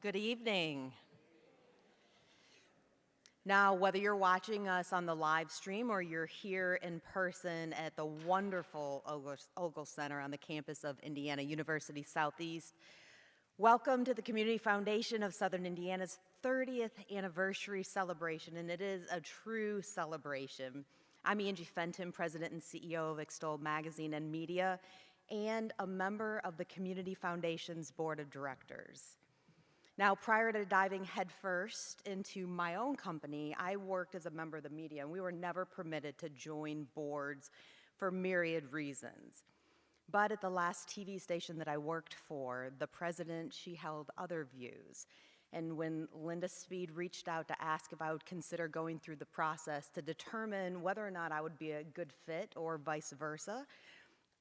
Good evening. Now, whether you're watching us on the live stream or you're here in person at the wonderful Ogle Center on the campus of Indiana University Southeast, welcome to the Community Foundation of Southern Indiana's 30th anniversary celebration, and it is a true celebration. I'm Angie Fenton, President and CEO of Extol Magazine and Media, and a member of the Community Foundation's Board of Directors. Now, prior to diving headfirst into my own company, I worked as a member of the media, and we were never permitted to join boards for myriad reasons. But at the last TV station that I worked for, the president, she held other views. And when Linda Speed reached out to ask if I would consider going through the process to determine whether or not I would be a good fit or vice versa,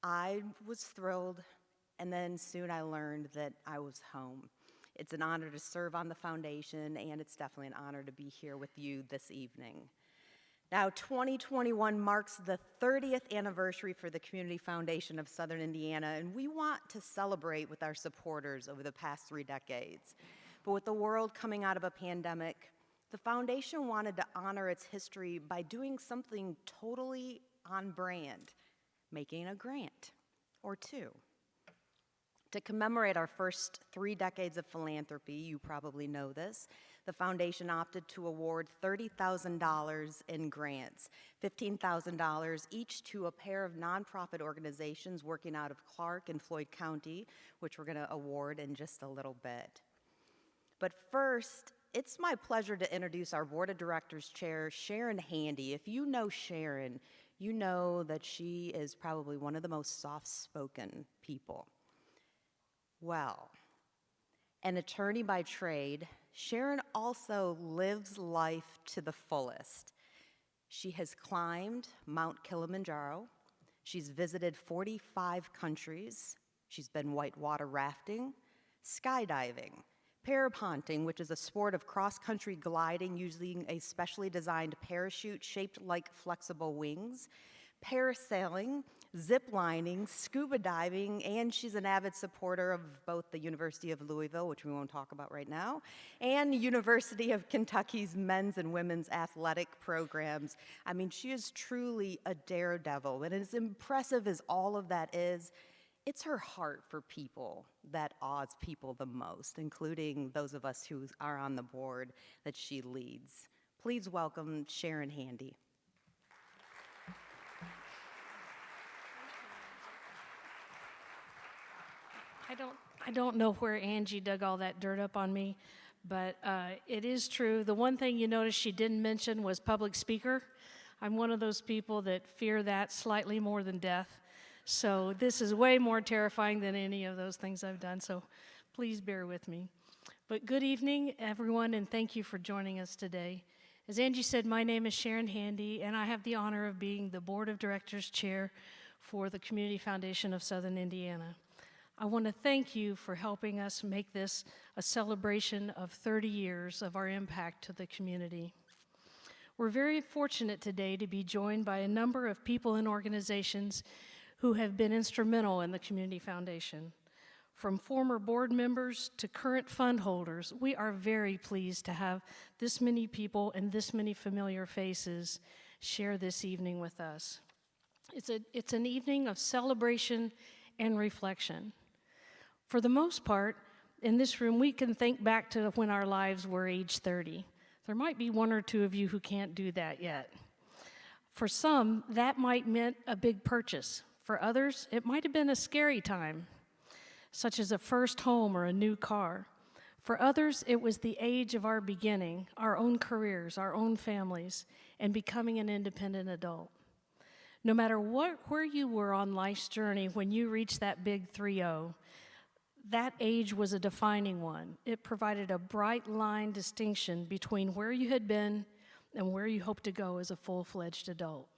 I was thrilled, and then soon I learned that I was home. It's an honor to serve on the foundation, and it's definitely an honor to be here with you this evening. Now, 2021 marks the 30th anniversary for the Community Foundation of Southern Indiana, and we want to celebrate with our supporters over the past 3 decades. But with the world coming out of a pandemic, the foundation wanted to honor its history by doing something totally on brand, making a grant or two. To commemorate our first 3 decades of philanthropy, you probably know this, the foundation opted to award $30,000 in grants, $15,000 each to a pair of nonprofit organizations working out of Clark and Floyd County, which we're going to award in just a little bit. But first, it's my pleasure to introduce our Board of Directors Chair, Sharon Handy. If you know Sharon, you know that she is probably one of the most soft-spoken people. Well, an attorney by trade, Sharon also lives life to the fullest. She has climbed Mount Kilimanjaro. She's visited 45 countries. She's been whitewater rafting, skydiving, paraponting, which is a sport of cross-country gliding using a specially designed parachute shaped like flexible wings, parasailing, zip lining, scuba diving, and she's an avid supporter of both the University of Louisville, which we won't talk about right now, and University of Kentucky's men's and women's athletic programs. I mean, she is truly a daredevil, and as impressive as all of that is, it's her heart for people that awes people the most, including those of us who are on the board that she leads. Please welcome Sharon Handy. I don't know where Angie dug all that dirt up on me, but it is true. The one thing you notice she didn't mention was public speaker. I'm one of those people that fear that slightly more than death. So this is way more terrifying than any of those things I've done, so please bear with me. But good evening, everyone, and thank you for joining us today. As Angie said, my name is Sharon Handy, and I have the honor of being the Board of Directors Chair for the Community Foundation of Southern Indiana. I want to thank you for helping us make this a celebration of 30 years of our impact to the community. We're very fortunate today to be joined by a number of people and organizations who have been instrumental in the Community Foundation. From former board members to current fund holders, we are very pleased to have this many people and this many familiar faces share this evening with us. It's an evening of celebration and reflection. For the most part, in this room, we can think back to when our lives were age 30. There might be 1 or 2 of you who can't do that yet. For some, that might meant a big purchase. For others, it might have been a scary time, such as a first home or a new car. For others, it was the age of our beginning, our own careers, our own families, and becoming an independent adult. No matter where you were on life's journey when you reached that big 3-0, that age was a defining one. It provided a bright line distinction between where you had been and where you hope to go as a full-fledged adult.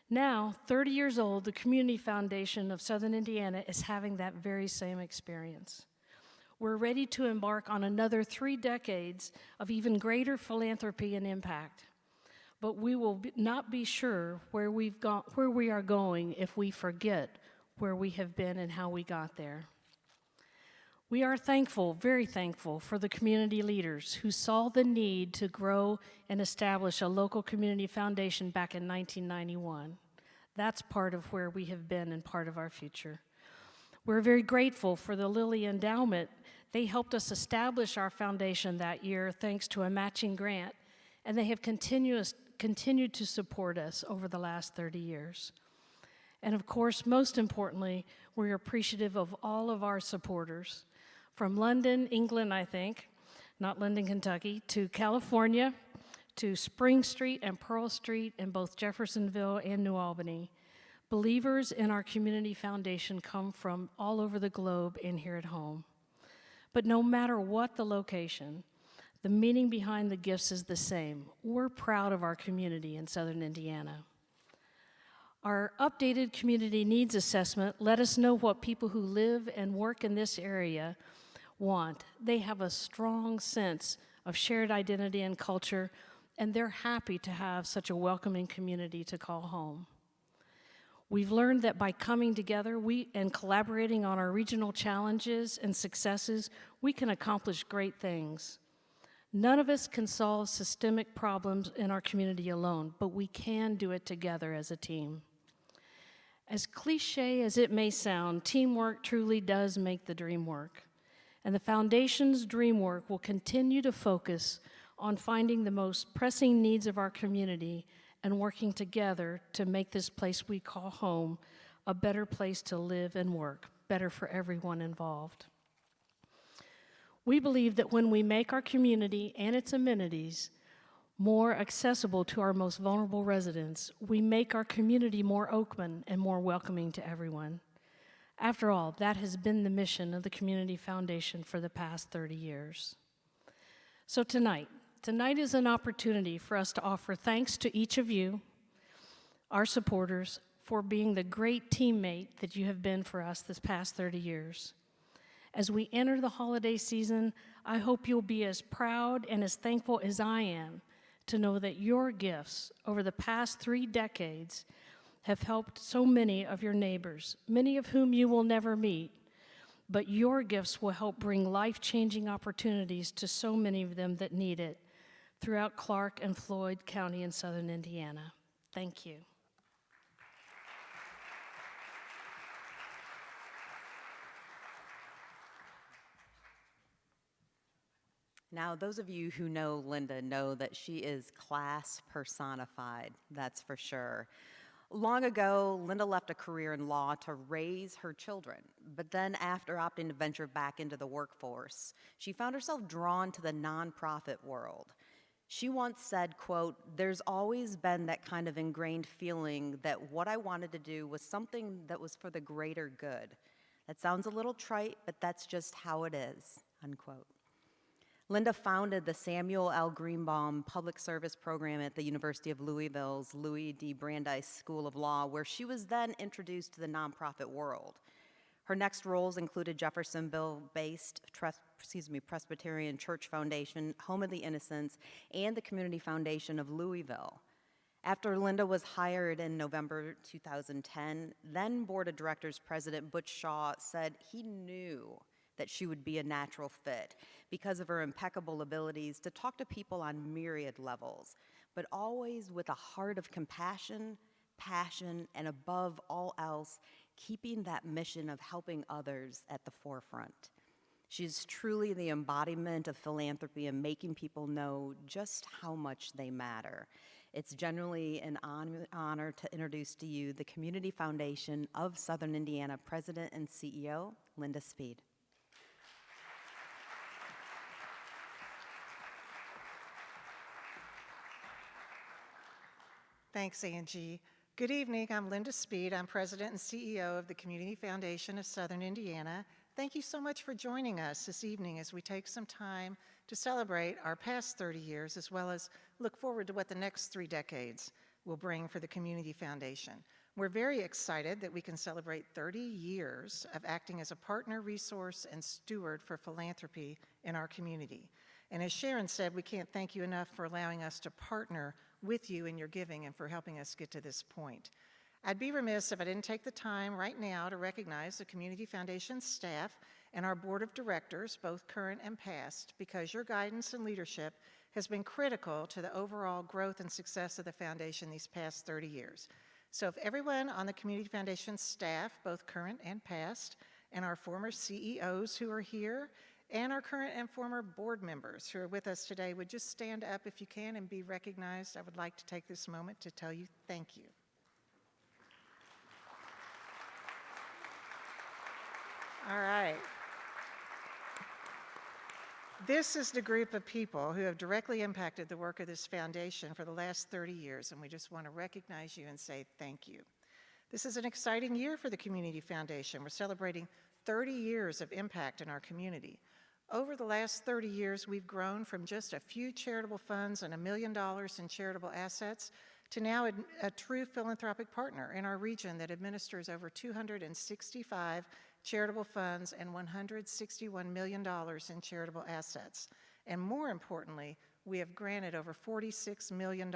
Now, 30 years old, the Community Foundation of Southern Indiana is having that very same experience. We're ready to embark on another 3 decades of even greater philanthropy and impact. But we will not be sure where we are going if we forget where we have been and how we got there. We are thankful, very thankful, for the community leaders who saw the need to grow and establish a local community foundation back in 1991. That's part of where we have been and part of our future. We're very grateful for the Lilly Endowment. They helped us establish our foundation that year thanks to a matching grant, and they have continued to support us over the last 30 years. And of course, most importantly, we're appreciative of all of our supporters, from London, England, I think, not London, Kentucky, to California, to Spring Street and Pearl Street in both Jeffersonville and New Albany. Believers in our community foundation come from all over the globe and here at home. But no matter what the location, the meaning behind the gifts is the same. We're proud of our community in Southern Indiana. Our updated community needs assessment let us know what people who live and work in this area want. They have a strong sense of shared identity and culture, and they're happy to have such a welcoming community to call home. We've learned that by coming together and collaborating on our regional challenges and successes, we can accomplish great things. None of us can solve systemic problems in our community alone, but we can do it together as a team. As cliche as it may sound, teamwork truly does make the dream work. And the Foundation's dream work will continue to focus on finding the most pressing needs of our community and working together to make this place we call home a better place to live and work, better for everyone involved. We believe that when we make our community and its amenities more accessible to our most vulnerable residents, we make our community more open and more welcoming to everyone. After all, that has been the mission of the Community Foundation for the past 30 years. So tonight is an opportunity for us to offer thanks to each of you, our supporters, for being the great teammate that you have been for us this past 30 years. As we enter the holiday season, I hope you'll be as proud and as thankful as I am to know that your gifts over the past 3 decades have helped so many of your neighbors, many of whom you will never meet, but your gifts will help bring life-changing opportunities to so many of them that need it throughout Clark and Floyd County in Southern Indiana. Thank you. Now, those of you who know Linda know that she is class personified, that's for sure. Long ago, Linda left a career in law to raise her children, but then after opting to venture back into the workforce, she found herself drawn to the nonprofit world. She once said, quote, "There's always been that kind of ingrained feeling that what I wanted to do was something that was for the greater good. That sounds a little trite, but that's just how it is," unquote. Linda founded the Samuel L. Greenbaum Public Service Program at the University of Louisville's Louis D. Brandeis School of Law, where she was then introduced to the nonprofit world. Her next roles included Jeffersonville-based Presbyterian Church Foundation, Home of the Innocents, and the Community Foundation of Louisville. After Linda was hired in November 2010, then Board of Directors President Butch Shaw said he knew that she would be a natural fit because of her impeccable abilities to talk to people on myriad levels, but always with a heart of compassion, passion, and above all else, keeping that mission of helping others at the forefront. She's truly the embodiment of philanthropy and making people know just how much they matter. It's generally an honor to introduce to you the Community Foundation of Southern Indiana President and CEO, Linda Speed. Thanks, Angie. Good evening. I'm Linda Speed. I'm President and CEO of the Community Foundation of Southern Indiana. Thank you so much for joining us this evening as we take some time to celebrate our past 30 years as well as look forward to what the next 3 decades will bring for the Community Foundation. We're very excited that we can celebrate 30 years of acting as a partner, resource, and steward for philanthropy in our community. And as Sharon said, we can't thank you enough for allowing us to partner with you in your giving and for helping us get to this point. I'd be remiss if I didn't take the time right now to recognize the Community Foundation staff and our board of directors, both current and past, because your guidance and leadership has been critical to the overall growth and success of the foundation these past 30 years. So if everyone on the Community Foundation staff, both current and past, and our former CEOs who are here, and our current and former board members who are with us today would just stand up if you can and be recognized, I would like to take this moment to tell you thank you. All right. This is the group of people who have directly impacted the work of this foundation for the last 30 years, and we just want to recognize you and say thank you. This is an exciting year for the Community Foundation. We're celebrating 30 years of impact in our community. Over the last 30 years, we've grown from just a few charitable funds and $1 million in charitable assets to now a true philanthropic partner in our region that administers over 265 charitable funds and $161 million in charitable assets. And more importantly, we have granted over $46 million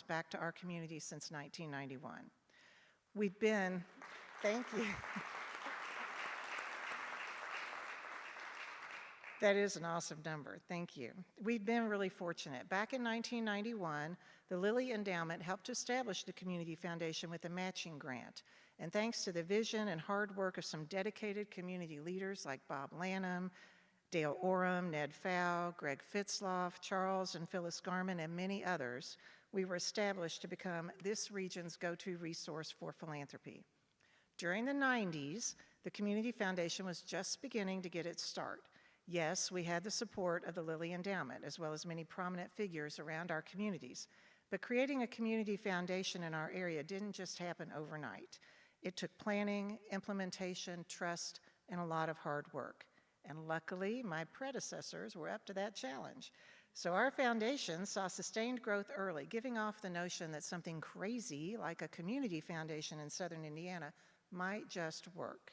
back to our community since 1991. Thank you. That is an awesome number, thank you. We've been really fortunate. Back in 1991, the Lilly Endowment helped establish the Community Foundation with a matching grant. And thanks to the vision and hard work of some dedicated community leaders like Bob Lanham, Dale Oram, Ned Fow, Greg Fitzloff, Charles and Phyllis Garman, and many others, we were established to become this region's go-to resource for philanthropy. During the 90s, the Community Foundation was just beginning to get its start. Yes, we had the support of the Lilly Endowment, as well as many prominent figures around our communities. But creating a community foundation in our area didn't just happen overnight. It took planning, implementation, trust, and a lot of hard work. And luckily, my predecessors were up to that challenge. So our foundation saw sustained growth early, giving off the notion that something crazy like a community foundation in Southern Indiana might just work.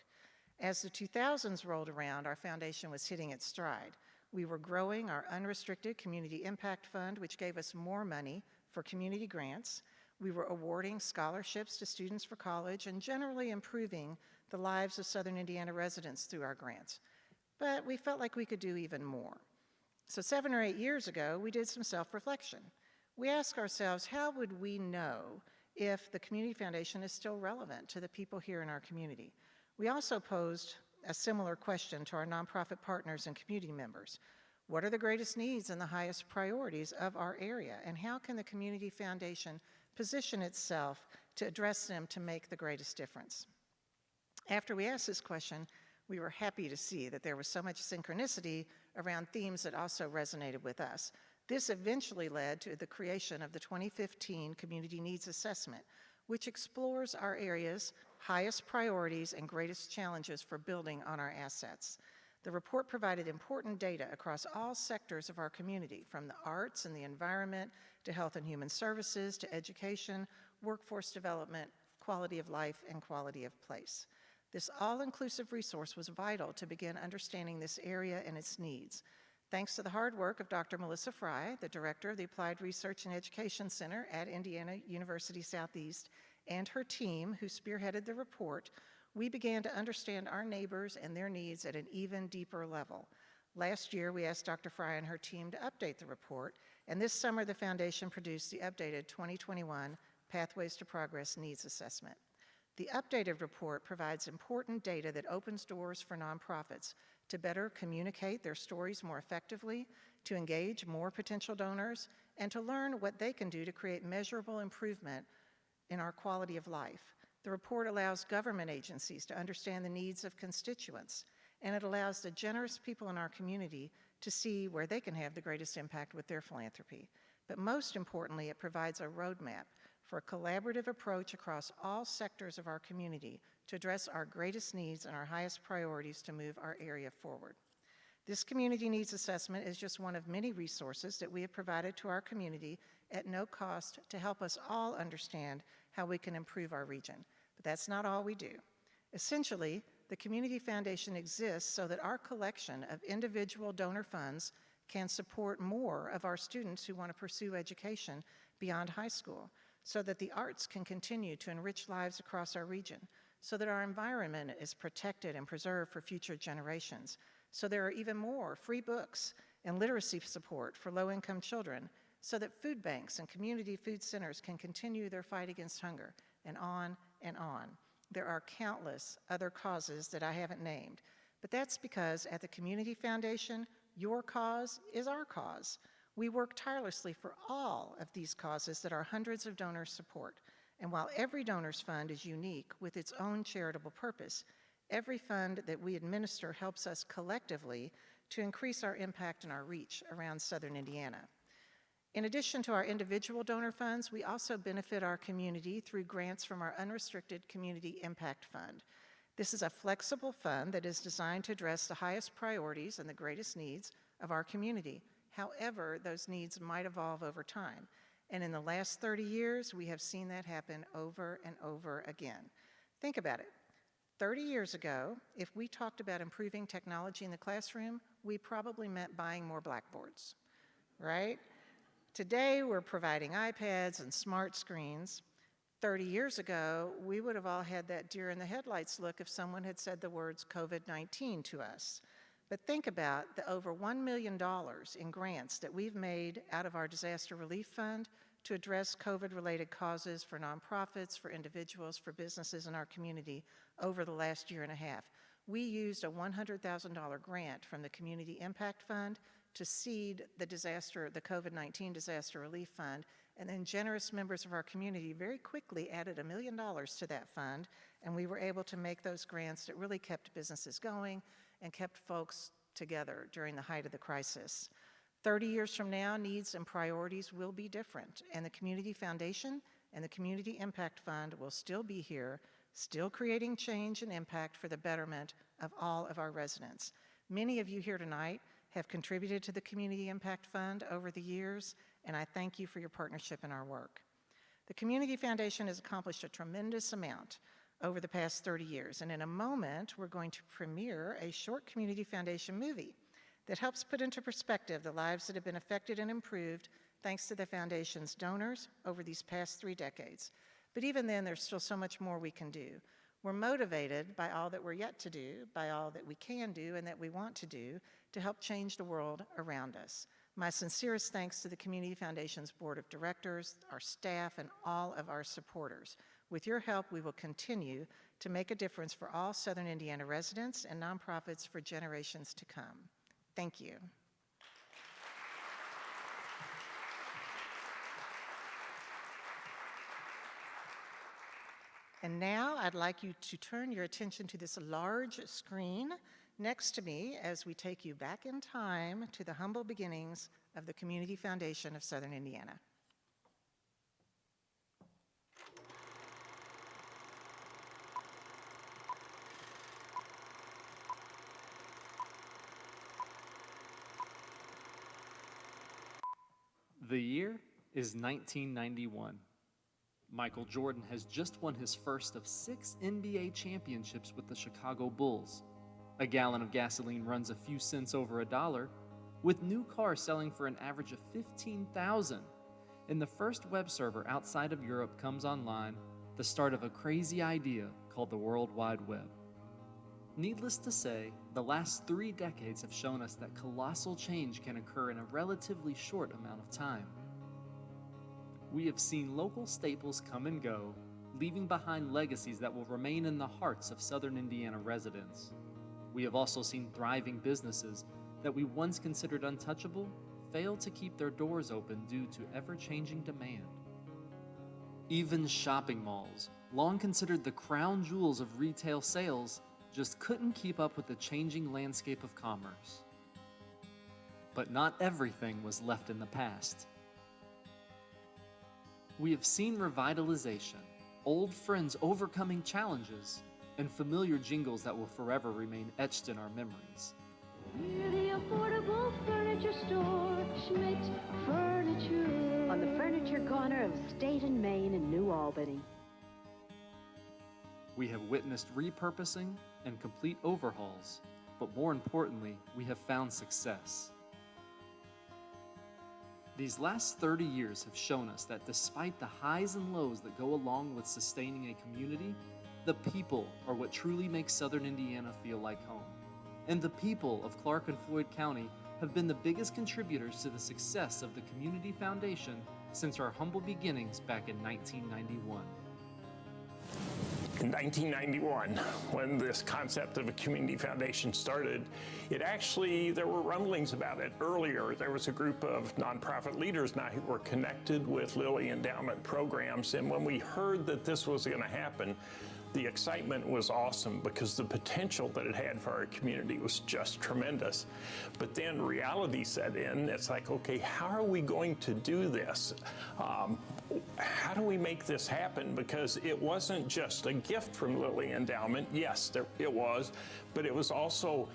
As the 2000s rolled around, our foundation was hitting its stride. We were growing our unrestricted community impact fund, which gave us more money for community grants. We were awarding scholarships to students for college and generally improving the lives of Southern Indiana residents through our grants. But we felt like we could do even more. So 7 or 8 years ago, we did some self-reflection. We asked ourselves, how would we know if the Community Foundation is still relevant to the people here in our community? We also posed a similar question to our nonprofit partners and community members. What are the greatest needs and the highest priorities of our area? And how can the Community Foundation position itself to address them to make the greatest difference? After we asked this question, we were happy to see that there was so much synchronicity around themes that also resonated with us. This eventually led to the creation of the 2015 Community Needs Assessment, which explores our area's highest priorities and greatest challenges for building on our assets. The report provided important data across all sectors of our community, from the arts and the environment to health and human services to education, workforce development, quality of life, and quality of place. This all-inclusive resource was vital to begin understanding this area and its needs. Thanks to the hard work of Dr. Melissa Fry, the director of the Applied Research and Education Center at Indiana University Southeast, and her team, who spearheaded the report, we began to understand our neighbors and their needs at an even deeper level. Last year, we asked Dr. Fry and her team to update the report, and this summer the foundation produced the updated 2021 Pathways to Progress Needs Assessment. The updated report provides important data that opens doors for nonprofits to better communicate their stories more effectively, to engage more potential donors, and to learn what they can do to create measurable improvement in our quality of life. The report allows government agencies to understand the needs of constituents, and it allows the generous people in our community to see where they can have the greatest impact with their philanthropy. But most importantly, it provides a roadmap for a collaborative approach across all sectors of our community to address our greatest needs and our highest priorities to move our area forward. This Community Needs Assessment is just one of many resources that we have provided to our community at no cost to help us all understand how we can improve our region. But that's not all we do. Essentially, the Community Foundation exists so that our collection of individual donor funds can support more of our students who want to pursue education beyond high school, so that the arts can continue to enrich lives across our region, so that our environment is protected and preserved for future generations, So there are even more free books and literacy support for low-income children so that food banks and community food centers can continue their fight against hunger, and on and on. There are countless other causes that I haven't named, but that's because at the Community Foundation, your cause is our cause. We work tirelessly for all of these causes that our hundreds of donors support. And while every donor's fund is unique with its own charitable purpose, every fund that we administer helps us collectively to increase our impact and our reach around Southern Indiana. In addition to our individual donor funds, we also benefit our community through grants from our Unrestricted Community Impact Fund. This is a flexible fund that is designed to address the highest priorities and the greatest needs of our community. However, those needs might evolve over time. And in the last 30 years, we have seen that happen over and over again. Think about it. 30 years ago, if we talked about improving technology in the classroom, we probably meant buying more blackboards, right? Today, we're providing iPads and smart screens. 30 years ago, we would have all had that deer in the headlights look if someone had said the words COVID-19 to us. But think about the over $1 million in grants that we've made out of our disaster relief fund to address COVID-related causes for nonprofits, for individuals, for businesses in our community over the last year and a half. We used a $100,000 grant from the Community Impact Fund to seed the COVID-19 disaster relief fund, and then generous members of our community very quickly added $1 million to that fund, and we were able to make those grants that really kept businesses going and kept folks together during the height of the crisis. 30 years from now, needs and priorities will be different, and the Community Foundation and the Community Impact Fund will still be here, still creating change and impact for the betterment of all of our residents. Many of you here tonight have contributed to the Community Impact Fund over the years, and I thank you for your partnership in our work. The Community Foundation has accomplished a tremendous amount over the past 30 years, and in a moment, we're going to premiere a short Community Foundation movie that helps put into perspective the lives that have been affected and improved thanks to the Foundation's donors over these past 3 decades. But even then, there's still so much more we can do. We're motivated by all that we're yet to do, by all that we can do and that we want to do to help change the world around us. My sincerest thanks to the Community Foundation's Board of Directors, our staff, and all of our supporters. With your help, we will continue to make a difference for all Southern Indiana residents and nonprofits for generations to come. Thank you. And now I'd like you to turn your attention to this large screen next to me as we take you back in time to the humble beginnings of the Community Foundation of Southern Indiana. The year is 1991. Michael Jordan has just won his first of 6 NBA championships with the Chicago Bulls. A gallon of gasoline runs a few cents over $1, with new cars selling for an average of $15,000. And the first web server outside of Europe comes online, the start of a crazy idea called the World Wide Web. Needless to say, the last 3 decades have shown us that colossal change can occur in a relatively short amount of time. We have seen local staples come and go, leaving behind legacies that will remain in the hearts of Southern Indiana residents. We have also seen thriving businesses that we once considered untouchable fail to keep their doors open due to ever-changing demand. Even shopping malls, long considered the crown jewels of retail sales, just couldn't keep up with the changing landscape of commerce. But not everything was left in the past. We have seen revitalization, old friends overcoming challenges, and familiar jingles that will forever remain etched in our memories. We're the affordable furniture store, Schmidt Furniture. On the furniture corner of State and Main in New Albany. We have witnessed repurposing and complete overhauls, but more importantly, we have found success. These last 30 years have shown us that despite the highs and lows that go along with sustaining a community, the people are what truly makes Southern Indiana feel like home. and the people of Clark and Floyd County have been the biggest contributors to the success of the Community Foundation since our humble beginnings back in 1991. In 1991, when this concept of a community foundation started, there were rumblings about it earlier. There was a group of nonprofit leaders now who were connected with Lilly Endowment programs, and when we heard that this was going to happen, the excitement was awesome because the potential that it had for our community was just tremendous. But then reality set in. It's like, okay, how are we going to do this? How do we make this happen? Because it wasn't just a gift from Lilly Endowment. Yes, it was, but it was also,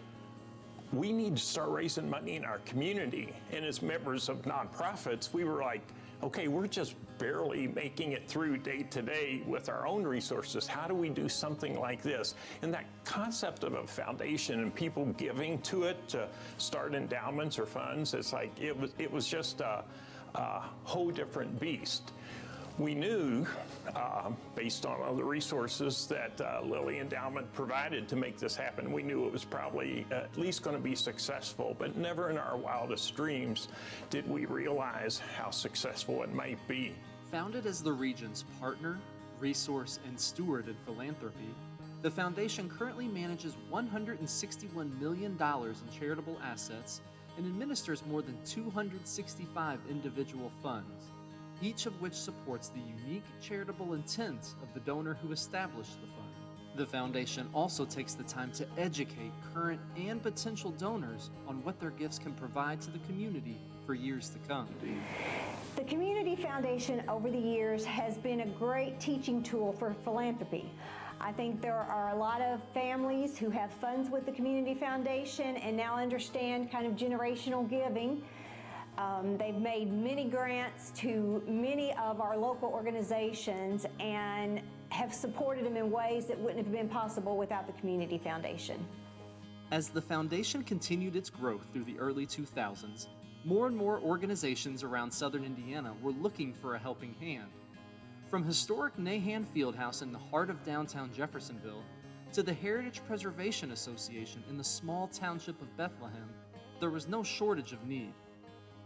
we need to start raising money in our community. And as members of nonprofits, we were like, okay, we're just barely making it through day to day with our own resources. How do we do something like this? And that concept of a foundation and people giving to it to start endowments or funds, it's like, it was just a whole different beast. We knew, based on all the resources that Lilly Endowment provided to make this happen, we knew it was probably at least going to be successful, but never in our wildest dreams did we realize how successful it might be. Founded as the region's partner, resource, and steward in philanthropy, the foundation currently manages $161 million in charitable assets and administers more than 265 individual funds, each of which supports the unique charitable intent of the donor who established the fund. The foundation also takes the time to educate current and potential donors on what their gifts can provide to the community for years to come. The Community Foundation over the years has been a great teaching tool for philanthropy. I think there are a lot of families who have funds with the Community Foundation and now understand kind of generational giving. They've made many grants to many of our local organizations and have supported them in ways that wouldn't have been possible without the Community Foundation. As the foundation continued its growth through the early 2000s, more and more organizations around southern Indiana were looking for a helping hand. From historic Nahan Fieldhouse in the heart of downtown Jeffersonville to the Heritage Preservation Association in the small township of Bethlehem, there was no shortage of need.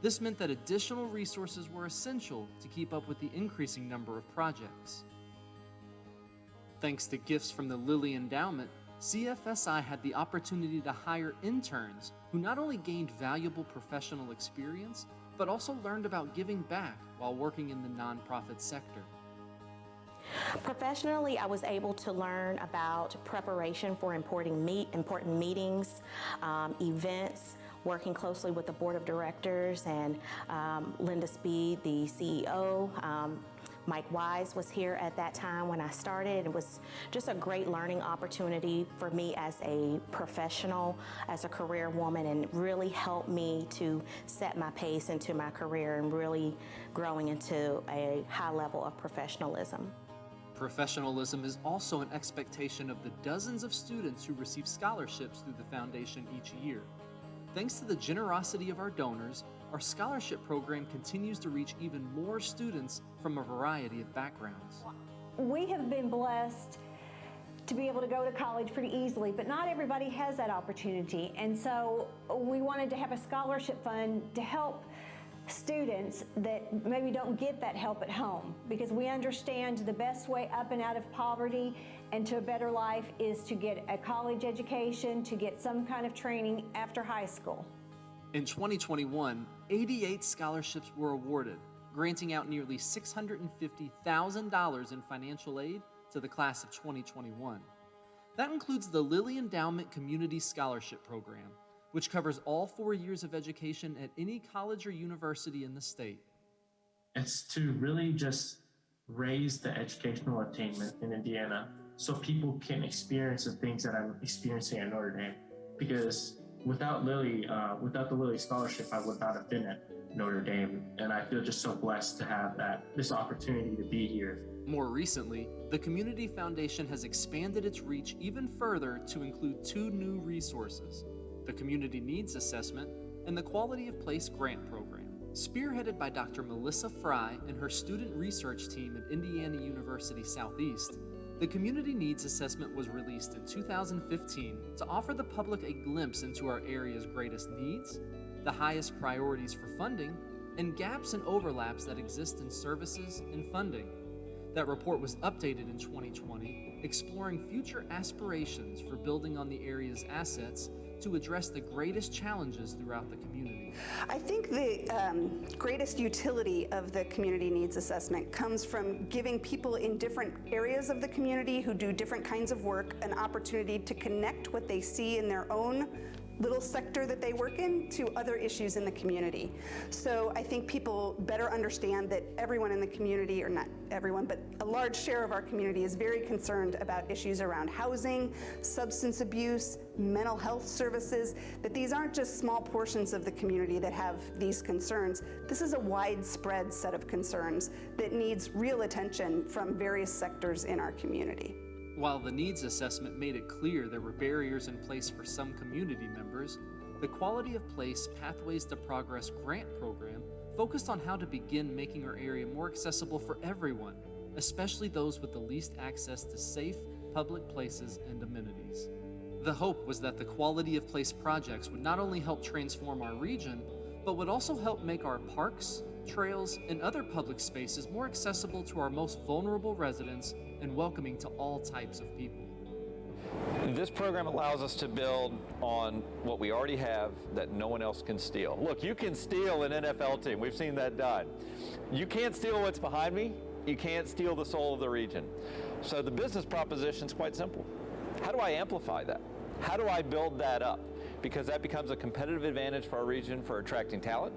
This meant that additional resources were essential to keep up with the increasing number of projects. Thanks to gifts from the Lilly Endowment, CFSI had the opportunity to hire interns who not only gained valuable professional experience, but also learned about giving back while working in the nonprofit sector. Professionally, I was able to learn about preparation for important meetings, events, working closely with the board of directors and Linda Speed, the CEO. Mike Wise was here at that time when I started. It was just a great learning opportunity for me as a professional, as a career woman, and really helped me to set my pace into my career and really growing into a high level of professionalism. Professionalism is also an expectation of the dozens of students who receive scholarships through the foundation each year. Thanks to the generosity of our donors, our scholarship program continues to reach even more students from a variety of backgrounds. We have been blessed to be able to go to college pretty easily, but not everybody has that opportunity. And so we wanted to have a scholarship fund to help students that maybe don't get that help at home, because we understand the best way up and out of poverty and to a better life is to get a college education, to get some kind of training after high school. In 2021, 88 scholarships were awarded, granting out nearly $650,000 in financial aid to the class of 2021. That includes the Lilly Endowment Community Scholarship Program, which covers all 4 years of education at any college or university in the state. It's to really just raise the educational attainment in Indiana so people can experience the things that I'm experiencing at Notre Dame. Because without the Lilly Scholarship, I would not have been at Notre Dame, and I feel just so blessed to have this opportunity to be here. More recently, the Community Foundation has expanded its reach even further to include 2 new resources: the Community Needs Assessment and the Quality of Place Grant Program. Spearheaded by Dr. Melissa Fry and her student research team at Indiana University Southeast, The Community Needs Assessment was released in 2015 to offer the public a glimpse into our area's greatest needs, the highest priorities for funding, and gaps and overlaps that exist in services and funding. That report was updated in 2020, exploring future aspirations for building on the area's assets to address the greatest challenges throughout the community. I think the greatest utility of the community needs assessment comes from giving people in different areas of the community who do different kinds of work an opportunity to connect what they see in their own little sector that they work in to other issues in the community. So I think people better understand that everyone in the community, or not everyone, but a large share of our community is very concerned about issues around housing, substance abuse, mental health services, that these aren't just small portions of the community that have these concerns. This is a widespread set of concerns that needs real attention from various sectors in our community. While the needs assessment made it clear there were barriers in place for some community members, the Quality of Place Pathways to Progress grant program focused on how to begin making our area more accessible for everyone, especially those with the least access to safe public places and amenities. The hope was that the Quality of Place projects would not only help transform our region, but would also help make our parks, trails, and other public spaces more accessible to our most vulnerable residents and welcoming to all types of people. This program allows us to build on what we already have that no one else can steal. Look, you can steal an NFL team. We've seen that done. You can't steal what's behind me. You can't steal the soul of the region. So the business proposition is quite simple. How do I amplify that? How do I build that up? Because that becomes a competitive advantage for our region for attracting talent,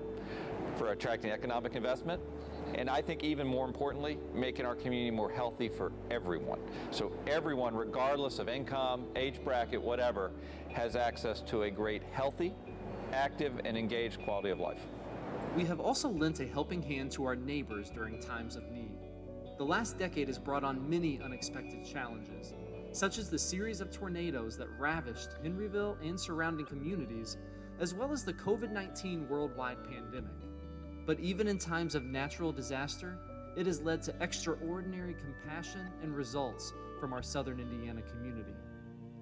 for attracting economic investment, and I think even more importantly, making our community more healthy for everyone. So everyone, regardless of income, age bracket, whatever, has access to a great, healthy, active, and engaged quality of life. We have also lent a helping hand to our neighbors during times of need. The last decade has brought on many unexpected challenges, such as the series of tornadoes that ravished Henryville and surrounding communities, as well as the COVID-19 worldwide pandemic. But even in times of natural disaster, it has led to extraordinary compassion and results from our Southern Indiana community.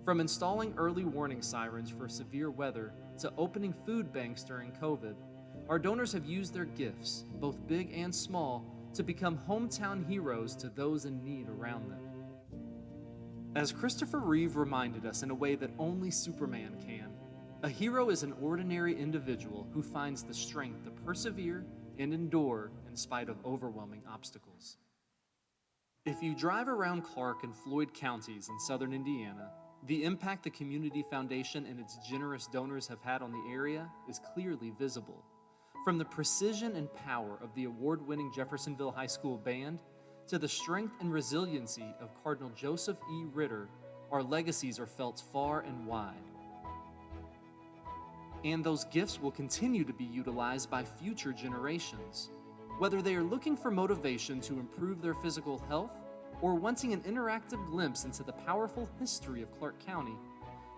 From installing early warning sirens for severe weather to opening food banks during COVID, our donors have used their gifts, both big and small, to become hometown heroes to those in need around them. As Christopher Reeve reminded us in a way that only Superman can, a hero is an ordinary individual who finds the strength to persevere and endure in spite of overwhelming obstacles. If you drive around Clark and Floyd counties in southern Indiana, the impact the Community Foundation and its generous donors have had on the area is clearly visible. From the precision and power of the award-winning Jeffersonville High School Band to the strength and resiliency of Cardinal Joseph E. Ritter, our legacies are felt far and wide. And those gifts will continue to be utilized by future generations. Whether they are looking for motivation to improve their physical health or wanting an interactive glimpse into the powerful history of Clark County,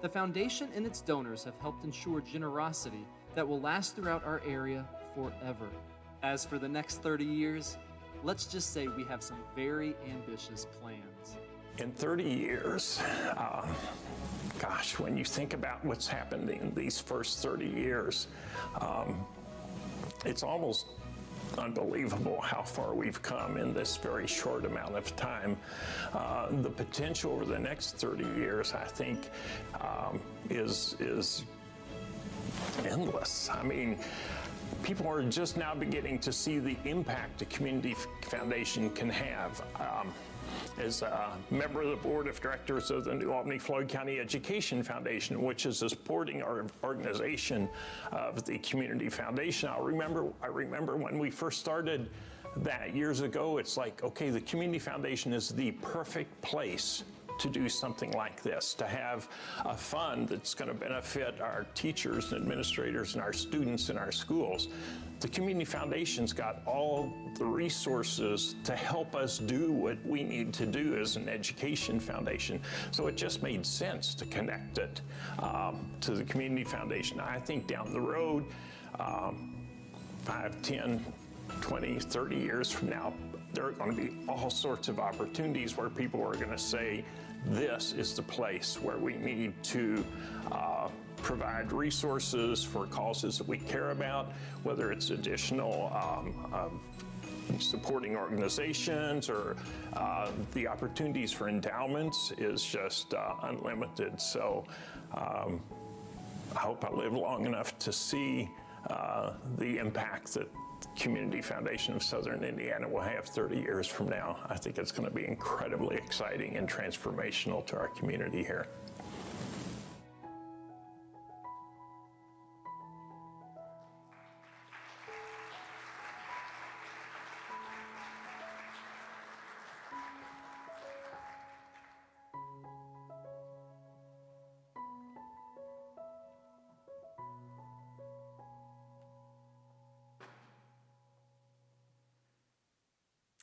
the foundation and its donors have helped ensure generosity that will last throughout our area forever. As for the next 30 years, let's just say we have some very ambitious plans. In 30 years, gosh, when you think about what's happened in these first 30 years, it's almost unbelievable how far we've come in this very short amount of time. The potential over the next 30 years, I think, is endless. I mean, people are just now beginning to see the impact a community foundation can have. As a member of the board of directors of the New Albany-Floyd County Education Foundation, which is a supporting organization of the Community Foundation. I remember when we first started that years ago, it's like, okay, the Community Foundation is the perfect place to do something like this, to have a fund that's going to benefit our teachers and administrators and our students in our schools. The Community Foundation's got all the resources to help us do what we need to do as an education foundation. So it just made sense to connect it to the Community Foundation. I think down the road, 5, 10, 20, 30 years from now, there are going to be all sorts of opportunities where people are going to say, this is the place where we need to provide resources for causes that we care about, whether it's additional supporting organizations or the opportunities for endowments is just unlimited. So I hope I live long enough to see the impact that Community Foundation of Southern Indiana will have 30 years from now. I think it's going to be incredibly exciting and transformational to our community here.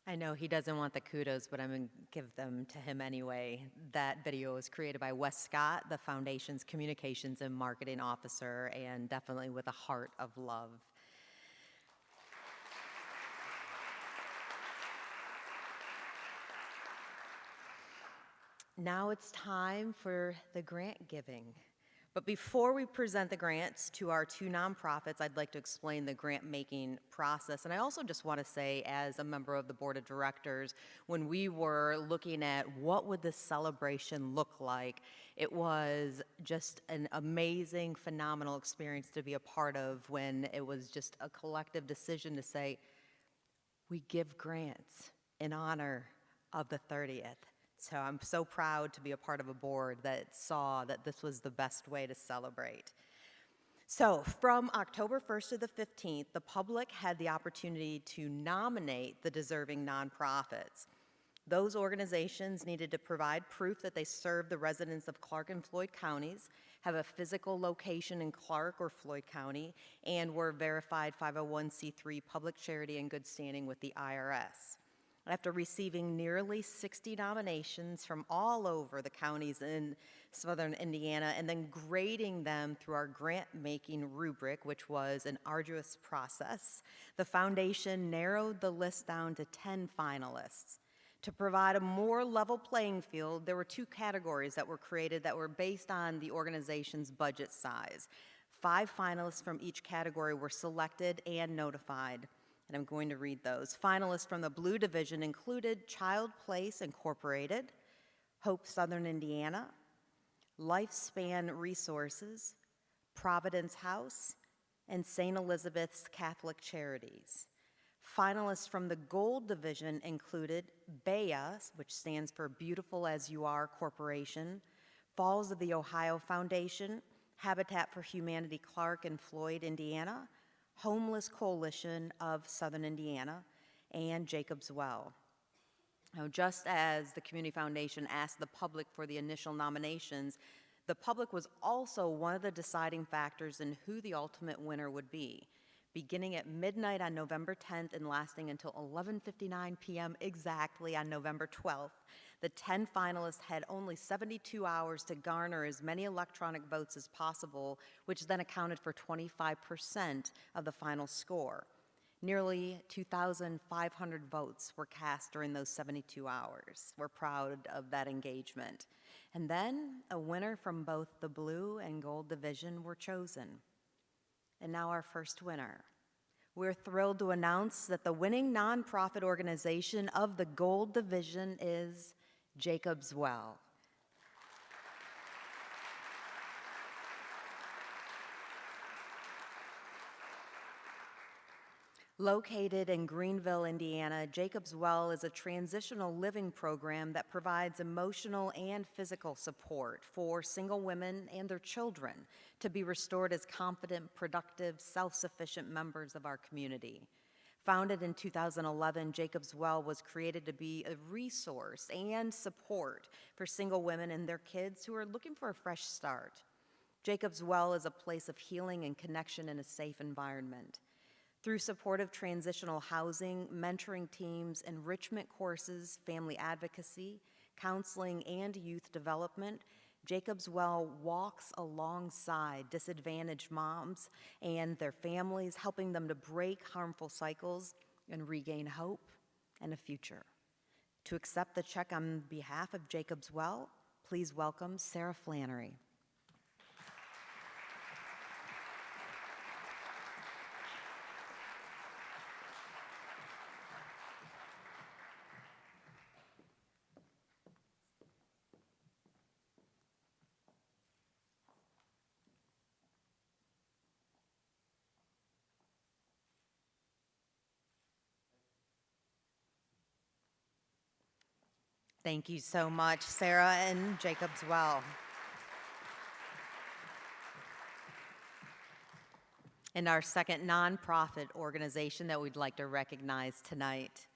I know he doesn't want the kudos, but I'm going to give them to him anyway. That video was created by Wes Scott, the Foundation's Communications and Marketing Officer, and definitely with a heart of love. Now it's time for the grant giving. But before we present the grants to our two nonprofits, I'd like to explain the grant-making process. And I also just want to say, as a member of the board of directors, when we were looking at what would this celebration look like, it was just an amazing, phenomenal experience to be a part of when it was just a collective decision to say, we give grants in honor of the 30th. So I'm so proud to be a part of a board that saw that this was the best way to celebrate. So from October 1st to the 15th, the public had the opportunity to nominate the deserving nonprofits. Those organizations needed to provide proof that they serve the residents of Clark and Floyd counties, have a physical location in Clark or Floyd County, and were verified 501c3 public charity in good standing with the IRS. After receiving nearly 60 nominations from all over the counties in Southern Indiana and then grading them through our grant-making rubric, which was an arduous process, the foundation narrowed the list down to 10 finalists. To provide a more level playing field, there were two categories that were created that were based on the organization's budget size. 5 finalists from each category were selected and notified. And I'm going to read those. Finalists from the Blue Division included Child Place Incorporated, Hope Southern Indiana, Lifespan Resources, Providence House, and St. Elizabeth's Catholic Charities. Finalists from the Gold Division included BEA, which stands for Beautiful As You Are Corporation, Falls of the Ohio Foundation, Habitat for Humanity Clark and Floyd, Indiana, Homeless Coalition of Southern Indiana, and Jacob's Well. Now, just as the Community Foundation asked the public for the initial nominations, the public was also one of the deciding factors in who the ultimate winner would be. Beginning at midnight on November 10th and lasting until 11:59 p.m. exactly on November 12th, the 10 finalists had only 72 hours to garner as many electronic votes as possible, which then accounted for 25% of the final score. Nearly 2,500 votes were cast during those 72 hours. We're proud of that engagement. And then a winner from both the Blue and Gold Division were chosen. And now our first winner. We're thrilled to announce that the winning nonprofit organization of the Gold Division is Jacob's Well. Located in Greenville, Indiana, Jacob's Well is a transitional living program that provides emotional and physical support for single women and their children to be restored as confident, productive, self-sufficient members of our community. Founded in 2011, Jacob's Well was created to be a resource and support for single women and their kids who are looking for a fresh start. Jacob's Well is a place of healing and connection in a safe environment. Through supportive transitional housing, mentoring teams, enrichment courses, family advocacy, counseling, and youth development, Jacob's Well walks alongside disadvantaged moms and their families, helping them to break harmful cycles and regain hope and a future. To accept the check on behalf of Jacob's Well, please welcome Sarah Flannery. Thank you so much, Sarah and Jacob's Well. And our second nonprofit organization that we'd like to recognize tonight.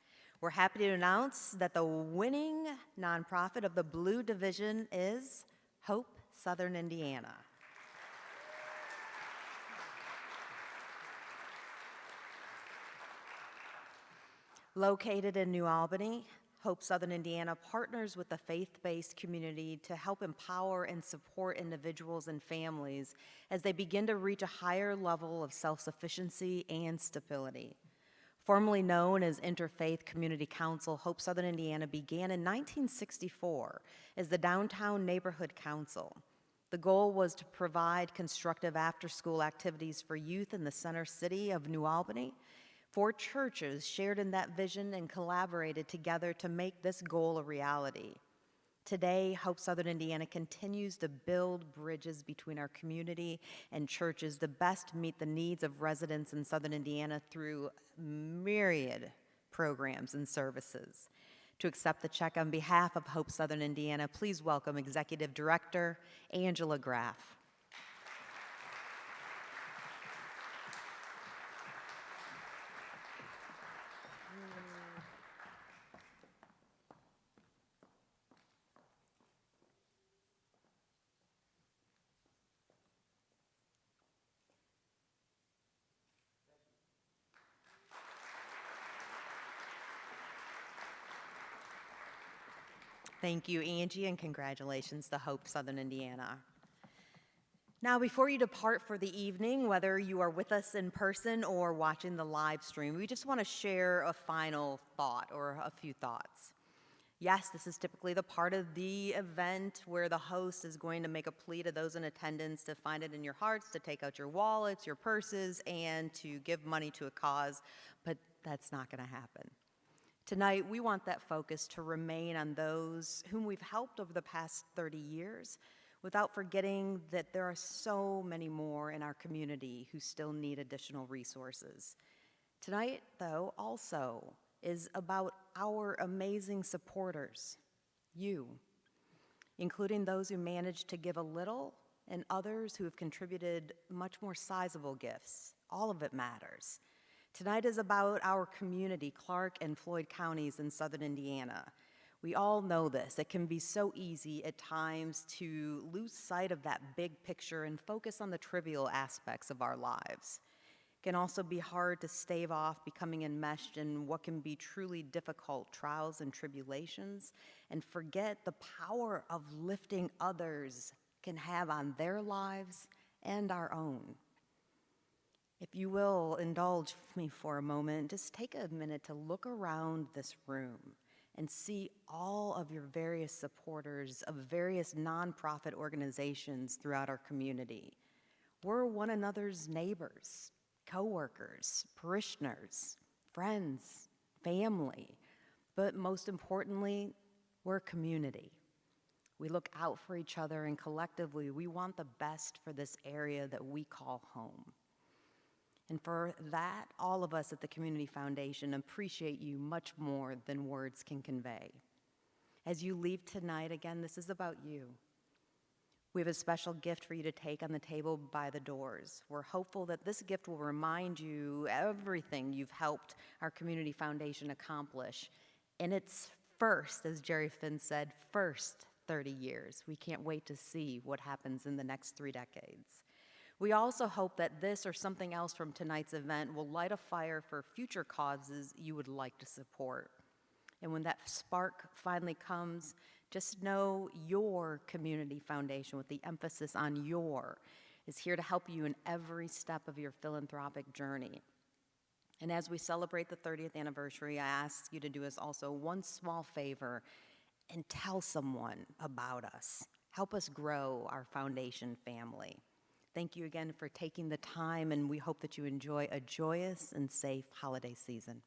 We're happy to announce that the winning nonprofit of the Blue Division is Hope Southern Indiana. Located in New Albany, Hope Southern Indiana partners with the faith-based community to help empower and support individuals and families as they begin to reach a higher level of self-sufficiency and stability. Formerly known as Interfaith Community Council, Hope Southern Indiana began in 1964 as the Downtown Neighborhood Council. The goal was to provide constructive after-school activities for youth in the center city of New Albany. 4 churches shared in that vision and collaborated together to make this goal a reality. Today, Hope Southern Indiana continues to build bridges between our community and churches to best meet the needs of residents in Southern Indiana through myriad programs and services. To accept the check on behalf of Hope Southern Indiana, please welcome Executive Director Angela Graff. Thank you, Angie, and congratulations to Hope Southern Indiana. Now, before you depart for the evening, whether you are with us in person or watching the live stream, we just want to share a final thought or a few thoughts. Yes, this is typically the part of the event where the host is going to make a plea to those in attendance to find it in your hearts, to take out your wallets, your purses, and to give money to a cause, but that's not going to happen. Tonight, we want that focus to remain on those whom we've helped over the past 30 years, without forgetting that there are so many more in our community who still need additional resources. Tonight, though, also is about our amazing supporters, you, including those who managed to give a little and others who have contributed much more sizable gifts. All of it matters. Tonight is about our community, Clark and Floyd counties in Southern Indiana. We all know this. It can be so easy at times to lose sight of that big picture and focus on the trivial aspects of our lives. It can also be hard to stave off becoming enmeshed in what can be truly difficult trials and tribulations and forget the power of lifting others can have on their lives and our own. If you will indulge me for a moment, just take a minute to look around this room and see all of your various supporters of various nonprofit organizations throughout our community. We're one another's neighbors, coworkers, parishioners, friends, family, but most importantly, we're a community. We look out for each other, and collectively, we want the best for this area that we call home. And for that, all of us at the Community Foundation appreciate you much more than words can convey. As you leave tonight, again, this is about you. We have a special gift for you to take on the table by the doors. We're hopeful that this gift will remind you everything you've helped our Community Foundation accomplish in its first, as Jerry Finn said, first 30 years. We can't wait to see what happens in the next 3 decades. We also hope that this or something else from tonight's event will light a fire for future causes you would like to support. And when that spark finally comes, just know your Community Foundation, with the emphasis on your, is here to help you in every step of your philanthropic journey. And as we celebrate the 30th anniversary, I ask you to do us also one small favor and tell someone about us. Help us grow our foundation family. Thank you again for taking the time, and we hope that you enjoy a joyous and safe holiday season.